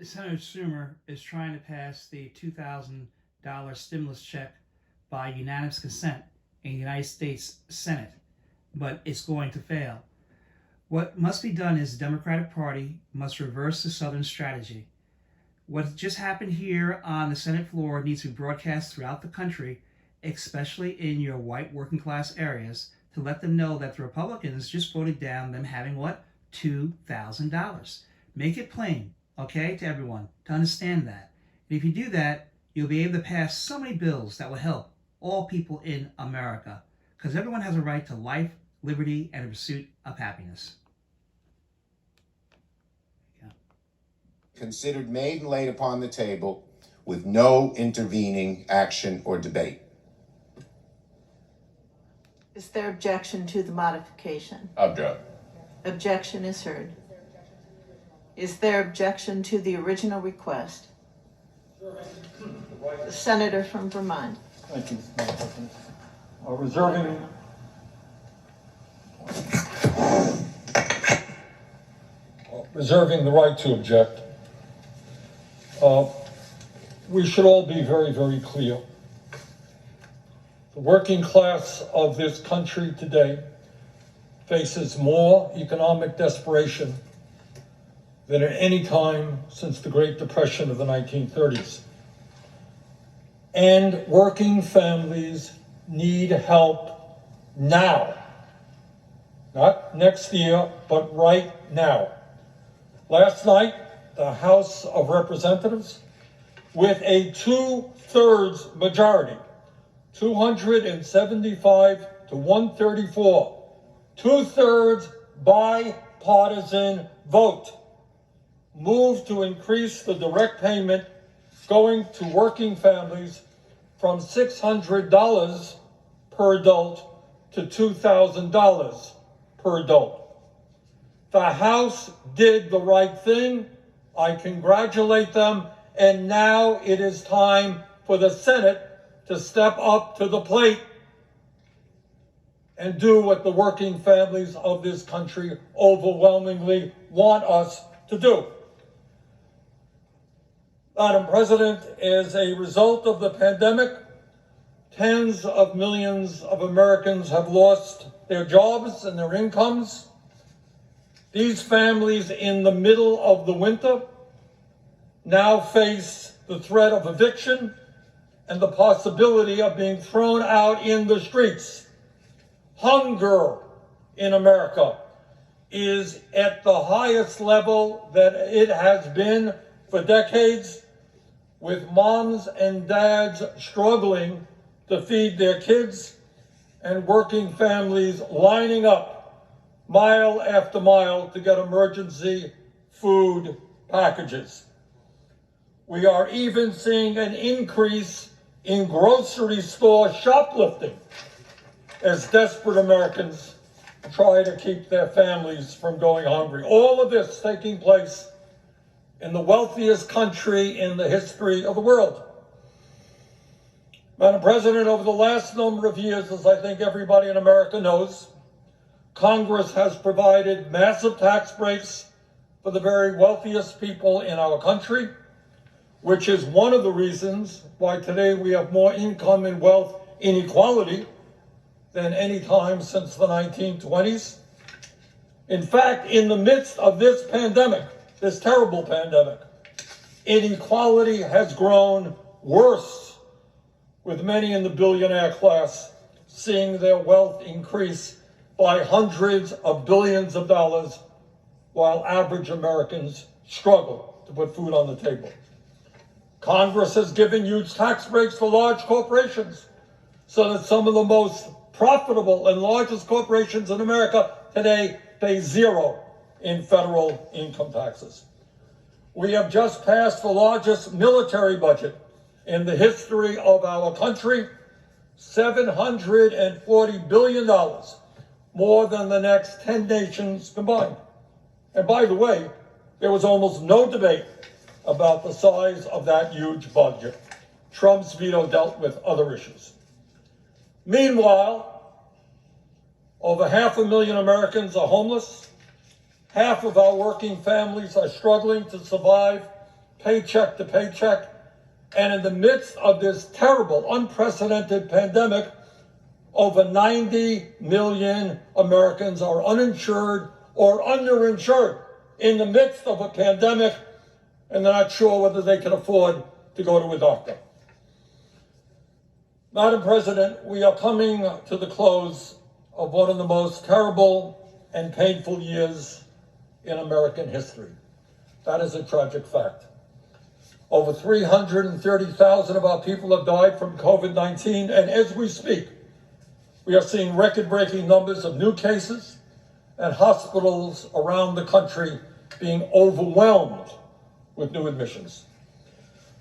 Senator Schumer is trying to pass the $2,000 stimulus check by unanimous consent in the United States Senate, but it's going to fail. What must be done is the Democratic Party must reverse the Southern strategy. What just happened here on the Senate floor needs to be broadcast throughout the country, especially in your white working class areas, to let them know that the Republicans just voted down them having what? $2,000. Make it plain, okay, to everyone to understand that. And if you do that, you'll be able to pass so many bills that will help all people in America, because everyone has a right to life, liberty, and the pursuit of happiness. Considered made and laid upon the table with no intervening action or debate. Is there objection to the modification? Object. Objection is heard. Is there objection to the original request? The senator from Vermont. Thank you, Madam President. Reserving the right to object. We should all be very, very clear. The working class of this country today faces more economic desperation than at any time since the Great Depression of the 1930s. And working families need help now. Not next year, but right now. Last night, the House of Representatives, with a 2/3 majority, 275 to 134, 2/3 bipartisan vote, moved to increase the direct payment going to working families from $600 per adult to $2,000 per adult. The House did the right thing. I congratulate them. And now it is time for the Senate to step up to the plate and do what the working families of this country overwhelmingly want us to do. Madam President, as a result of the pandemic, tens of millions of Americans have lost their jobs and their incomes. These families in the middle of the winter now face the threat of eviction and the possibility of being thrown out in the streets. Hunger in America is at the highest level that it has been for decades, with moms and dads struggling to feed their kids and working families lining up mile after mile to get emergency food packages. We are even seeing an increase in grocery store shoplifting as desperate Americans try to keep their families from going hungry. All of this taking place in the wealthiest country in the history of the world. Madam President, over the last number of years, as I think everybody in America knows, Congress has provided massive tax breaks for the very wealthiest people in our country, which is one of the reasons why today we have more income and wealth inequality than any time since the 1920s. In fact, in the midst of this pandemic, this terrible pandemic, inequality has grown worse, with many in the billionaire class seeing their wealth increase by hundreds of billions of dollars, while average Americans struggle to put food on the table. Congress has given huge tax breaks for large corporations so that some of the most profitable and largest corporations in America today pay zero in federal income taxes. We have just passed the largest military budget in the history of our country, $740 billion, more than the next 10 nations combined. And by the way, there was almost no debate about the size of that huge budget. Trump's veto dealt with other issues. Meanwhile, over 500,000 Americans are homeless. Half of our working families are struggling to survive paycheck to paycheck. And in the midst of this terrible, unprecedented pandemic, over 90 million Americans are uninsured or underinsured in the midst of a pandemic, and they're not sure whether they can afford to go to a doctor. Madam President, we are coming to the close of one of the most terrible and painful years in American history. That is a tragic fact. Over 330,000 of our people have died from COVID-19, and as we speak, we are seeing record-breaking numbers of new cases and hospitals around the country being overwhelmed with new admissions.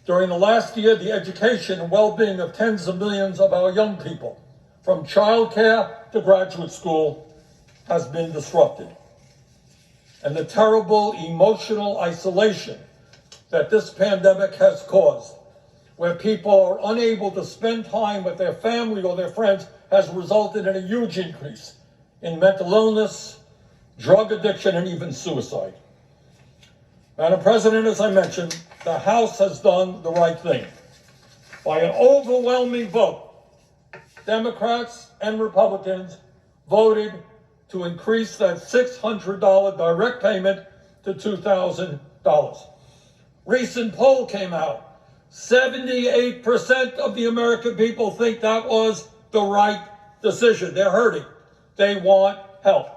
During the last year, the education and well-being of tens of millions of our young people, from childcare to graduate school, has been disrupted. And the terrible emotional isolation that this pandemic has caused, where people are unable to spend time with their family or their friends, has resulted in a huge increase in mental illness, drug addiction, and even suicide. Madam President, as I mentioned, the House has done the right thing. By an overwhelming vote, Democrats and Republicans voted to increase that $600 direct payment to $2,000. Recent poll came out. 78% of the American people think that was the right decision. They're hurting. They want help.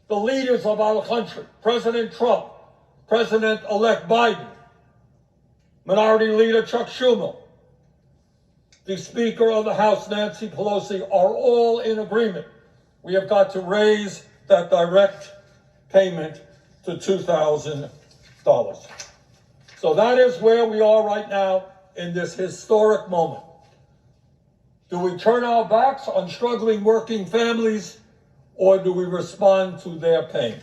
The leaders of our country, President Trump, President-elect Biden, Minority Leader Chuck Schumer, the Speaker of the House, Nancy Pelosi, are all in agreement. We have got to raise that direct payment to $2,000. So that is where we are right now in this historic moment. Do we turn our backs on struggling working families, or do we respond to their pain?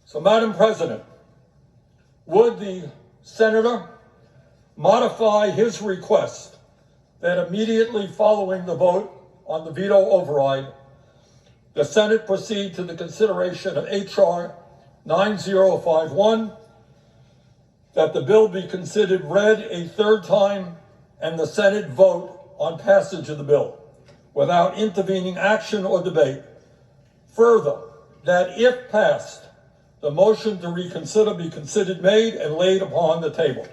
So, Madam President, would the Senator modify his request that immediately following the vote on the veto override, the Senate proceed to the consideration of H.R. 9051, that the bill be considered read a third time and the Senate vote on passage of the bill without intervening action or debate. Further, that if passed, the motion to reconsider be considered made and laid upon the table.